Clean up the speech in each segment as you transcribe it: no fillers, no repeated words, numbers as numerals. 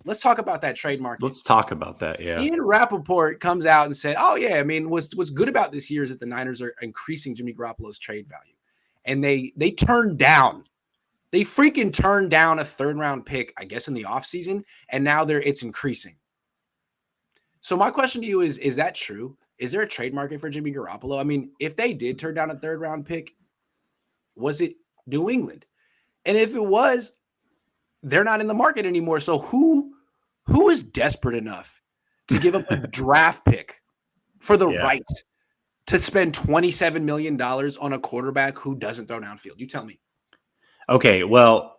let's talk about that trade market. Let's talk about that. Yeah. Ian Rappaport comes out and said, "Oh yeah, I mean, what's good about this year is that the Niners are increasing Jimmy Garoppolo's trade value, and they freaking turned down a 3rd round pick, I guess, in the offseason, and now it's increasing." So my question to you is that true? Is there a trade market for Jimmy Garoppolo? I mean, if they did turn down a 3rd round pick, was it New England? And if it was, they're not in the market anymore. So who is desperate enough to give up a draft pick for the right to spend $27 million on a quarterback who doesn't throw downfield? You tell me. Okay, well,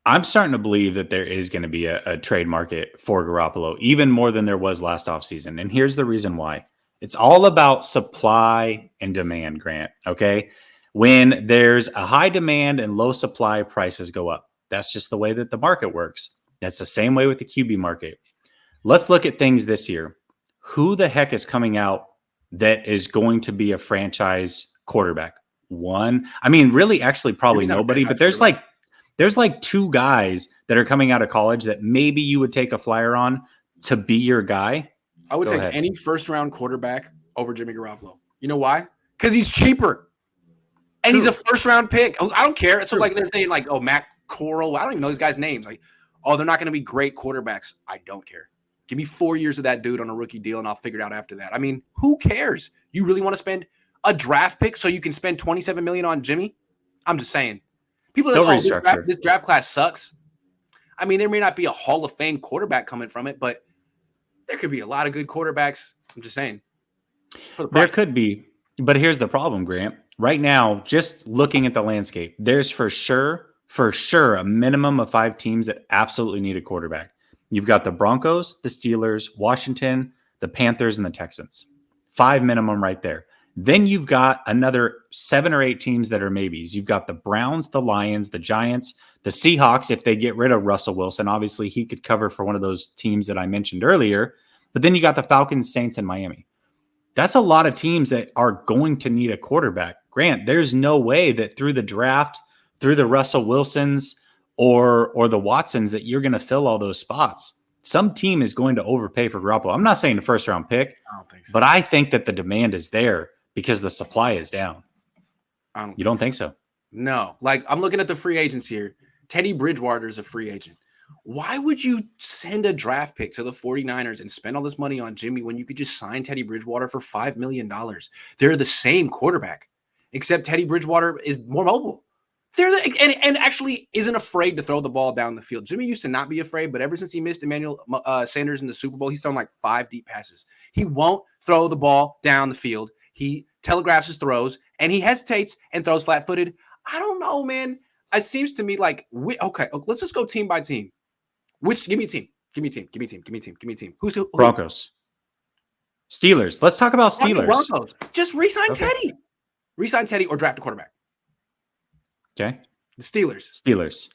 I'm starting to believe that there is going to be a trade market for Garoppolo, even more than there was last offseason. And here's the reason why. It's all about supply and demand, Grant, okay? When there's a high demand and low supply, prices go up. That's just the way that the market works. That's the same way with the QB market. Let's look at things this year. Who the heck is coming out that is going to be a franchise quarterback? Really, actually, probably nobody, but there's like 2 guys that are coming out of college that maybe you would take a flyer on to be your guy. I would take any 1st round quarterback over Jimmy Garoppolo. You know why? Because he's cheaper. And he's a 1st round pick. I don't care. It's like they're saying like, oh, Matt Corral. I don't even know these guys' names. Like, oh, they're not going to be great quarterbacks. I don't care. Give me 4 years of that dude on a rookie deal, and I'll figure it out after that. I mean, who cares? You really want to spend a draft pick so you can spend $27 million on Jimmy? I'm just saying. People are like, oh, this draft class sucks. I mean, there may not be a Hall of Fame quarterback coming from it, but there could be a lot of good quarterbacks. I'm just saying. There could be. But here's the problem, Grant. Right now, just looking at the landscape, there's for sure a minimum of 5 teams that absolutely need a quarterback. You've got the Broncos, the Steelers, Washington, the Panthers, and the Texans. 5 minimum right there. Then you've got another 7 or 8 teams that are maybes. You've got the Browns, the Lions, the Giants, the Seahawks. If they get rid of Russell Wilson, obviously he could cover for one of those teams that I mentioned earlier. But then you got the Falcons, Saints, and Miami. That's a lot of teams that are going to need a quarterback. Grant, there's no way that through the draft, through the Russell Wilsons or the Watsons, that you're going to fill all those spots. Some team is going to overpay for Garoppolo. I'm not saying the 1st round pick, but I think that the demand is there because the supply is down. You don't think so? No. Like, I'm looking at the free agents here. Teddy Bridgewater is a free agent. Why would you send a draft pick to the 49ers and spend all this money on Jimmy when you could just sign Teddy Bridgewater for $5 million? They're the same quarterback, except Teddy Bridgewater is more mobile. And actually isn't afraid to throw the ball down the field. Jimmy used to not be afraid, but ever since he missed Emmanuel Sanders in the Super Bowl, he's thrown like 5 deep passes. He won't throw the ball down the field. He telegraphs his throws, and he hesitates and throws flat-footed. I don't know, man. It seems to me like, okay, let's just go team by team. Give me a team. Who's Broncos. Steelers. Let's talk about Steelers. Broncos. Just re-sign Teddy. Re-sign Teddy or draft a quarterback. Okay. The Steelers.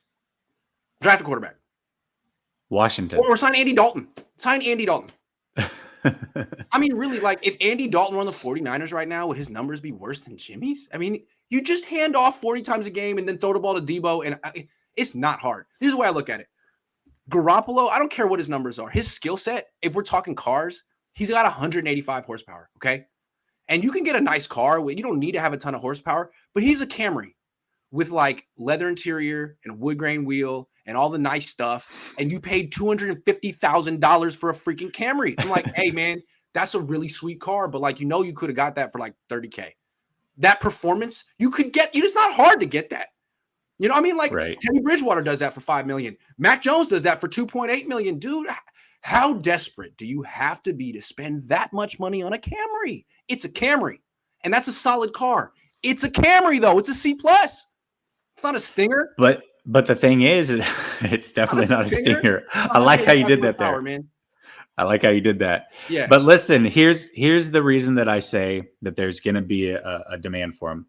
Draft a quarterback. Washington. Or sign Andy Dalton. I mean, really, like, if Andy Dalton were on the 49ers right now, would his numbers be worse than Jimmy's? I mean, you just hand off 40 times a game and then throw the ball to Debo, and it's not hard. This is the way I look at it. Garoppolo, I don't care what his numbers are. His skill set, if we're talking cars, he's got 185 horsepower, okay? And you can get a nice car. You don't need to have a ton of horsepower, but he's a Camry with, like, leather interior and a wood grain wheel and all the nice stuff, and you paid $250,000 for a freaking Camry. I'm like, hey, man, that's a really sweet car, but, like, you could have got that for, like, $30K. That performance, it's not hard to get that. You know what I mean? Like, right. Teddy Bridgewater does that for $5 million. Mac Jones does that for $2.8 million. Dude, how desperate do you have to be to spend that much money on a Camry? It's a Camry, and that's a solid car. It's a Camry, though. It's a C+. It's not a Stinger. But the thing is, it's definitely not a Stinger. I like how you did that there. Man. I like how you did that. Yeah. But listen, here's the reason that I say that there's going to be a demand for them.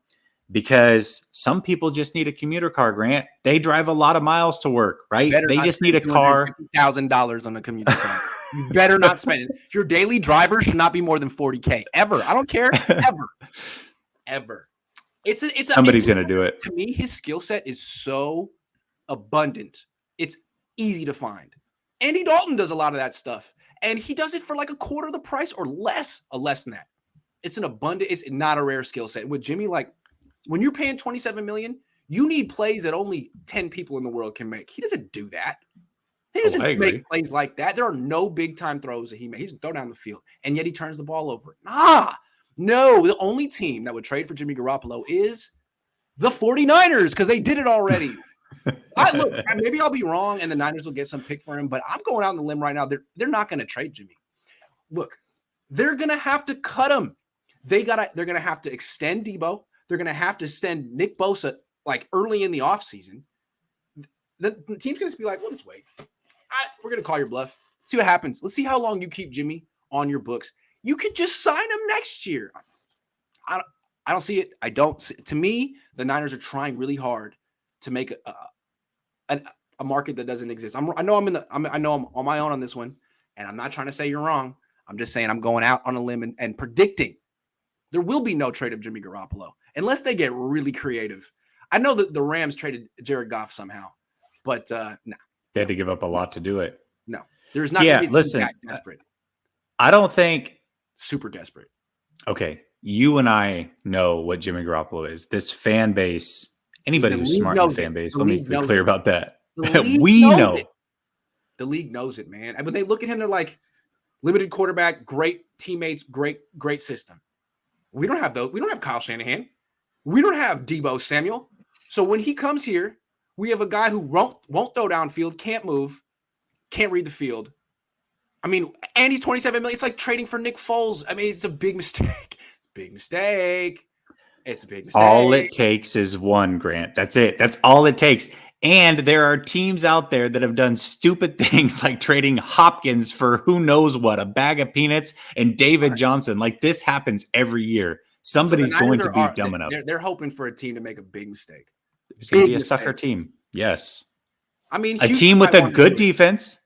Because some people just need a commuter car, Grant. They drive a lot of miles to work, right? They just need a car. $1,000 on a commuter car. You better not spend it. Your daily driver should not be more than $40K ever. I don't care. Ever. Somebody's going to do it. To me, his skill set is so abundant. It's easy to find. Andy Dalton does a lot of that stuff, and he does it for like a quarter of the price or less than that. It's an abundant. It's not a rare skill set. With Jimmy, like when you're paying $27 million, you need plays that only 10 people in the world can make. He doesn't do that. He doesn't make plays like that. There are no big time throws that he makes. He's throw down the field, and yet he turns the ball over. No. The only team that would trade for Jimmy Garoppolo is the 49ers because they did it already. Look, maybe I'll be wrong, and the Niners will get some pick for him, but I'm going out on the limb right now. They're not going to trade Jimmy. Look, they're going to have to cut him. They're going to have to extend Debo. They're going to have to send Nick Bosa like early in the offseason. The team's going to be like, well, just wait. We're going to call your bluff. See what happens. Let's see how long you keep Jimmy on your books. You could just sign him next year. I don't see it. I don't. To me, the Niners are trying really hard to make a market that doesn't exist. I know I'm on my own on this one, and I'm not trying to say you're wrong. I'm just saying I'm going out on a limb and predicting there will be no trade of Jimmy Garoppolo unless they get really creative. I know that the Rams traded Jared Goff somehow, but no. They had to give up a lot to do it. No, there's not. Yeah, listen, that desperate. I don't think super desperate. Okay, you and I know what Jimmy Garoppolo is. This fan base, anybody who's smart in the fan base, let me be clear about that. We know. The league knows it, man. And when they look at him, they're like, limited quarterback, great teammates, great system. We don't have those. We don't have Kyle Shanahan. We don't have Debo Samuel. So when he comes here, we have a guy who won't throw downfield, can't move, can't read the field. I mean, and he's $27 million. It's like trading for Nick Foles. I mean, it's a big mistake. Big mistake. It's a big mistake. All it takes is one, Grant. That's it. That's all it takes. And there are teams out there that have done stupid things like trading Hopkins for who knows what, a bag of peanuts, and David Johnson. Like this happens every year. Somebody's going to be dumb enough. They're hoping for a team to make a big mistake. There's going to be a sucker team. Yes. I mean, a team with a good defense.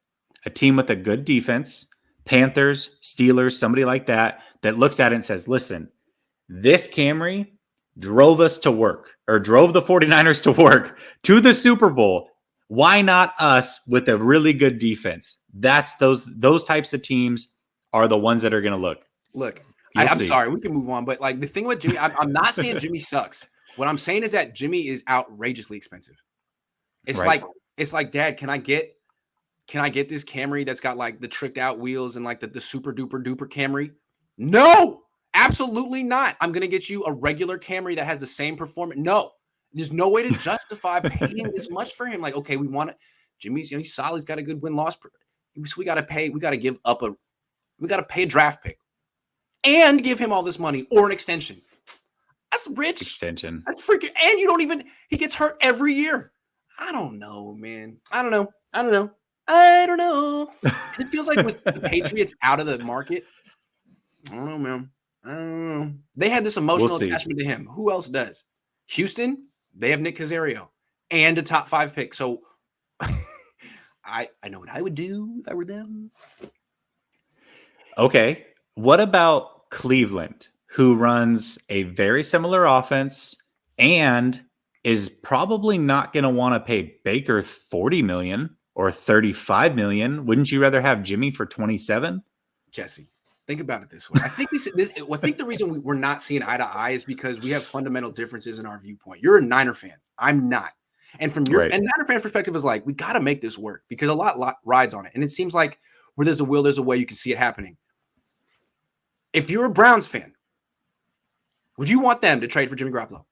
A team with a good defense. Panthers, Steelers, somebody like that looks at it and says, listen, this Camry drove us to work or drove the 49ers to work to the Super Bowl. Why not us with a really good defense? That's those types of teams are the ones that are going to look. I'm sorry, we can move on. But like the thing with Jimmy, I'm not saying Jimmy sucks. What I'm saying is that Jimmy is outrageously expensive. It's like, Dad, can I get this Camry that's got like the tricked out wheels and like the super duper Camry? No, absolutely not. I'm going to get you a regular Camry that has the same performance. No, there's no way to justify paying this much for him. Like, okay, we want it. Jimmy's, he's solid. He's got a good win-loss. We got to pay a draft pick and give him all this money or an extension. That's rich. Extension. That's freaking, and he gets hurt every year. I don't know, man. I don't know. It feels like with the Patriots out of the market, I don't know, man. I don't know. They had this emotional attachment to him. Who else does? Houston, they have Nick Caserio and a top 5 pick. So I know what I would do if I were them. Okay. What about Cleveland, who runs a very similar offense and is probably not going to want to pay Baker $40 million or $35 million? Wouldn't you rather have Jimmy for 27? Jesse, think about it this way. I think I think the reason we're not seeing eye to eye is because we have fundamental differences in our viewpoint. You're a Niner fan. I'm not. And from your and Niner fan perspective is like, we got to make this work because a lot rides on it. And it seems like where there's a will, there's a way. You can see it happening. If you're a Browns fan, would you want them to trade for Jimmy Garoppolo?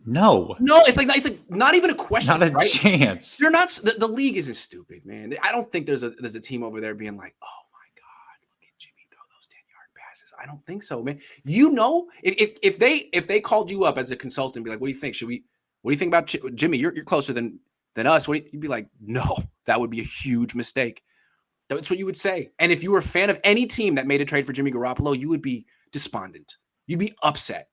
No, it's like not even a question. Not a chance. You're not. The league isn't stupid, man. I don't think there's a team over there being like, oh my God, look at Jimmy throw those 10-yard passes. I don't think so, man. If they called you up as a consultant, and be like, what do you think? What do you think about Jimmy? You're closer than us. You'd be like, no, that would be a huge mistake. That's what you would say. And if you were a fan of any team that made a trade for Jimmy Garoppolo, you would be despondent. You'd be upset.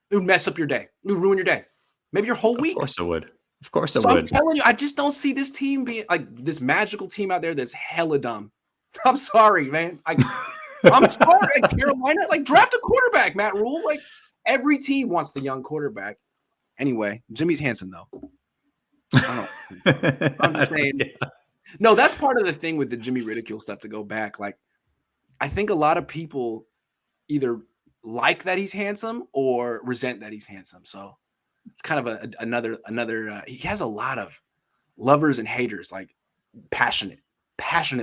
It would mess up your day. It would ruin your day. Maybe your whole week. Of course it would. Of course it would. I'm telling you, I just don't see this team being like this magical team out there that's hella dumb. I'm sorry, man. I'm sorry. Like Carolina, like draft a quarterback, Matt Rule. Like every team wants the young quarterback. Anyway, Jimmy's handsome though. I'm just saying. No, that's part of the thing with the Jimmy ridicule stuff. To go back, like I think a lot of people either like that he's handsome or resent that he's handsome. So it's kind of another. He has a lot of lovers and haters, like passionate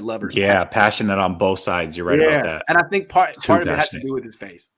lovers. Yeah, passionate on both sides. You're right about that. And I think part Too of it has to passionate. do with his face.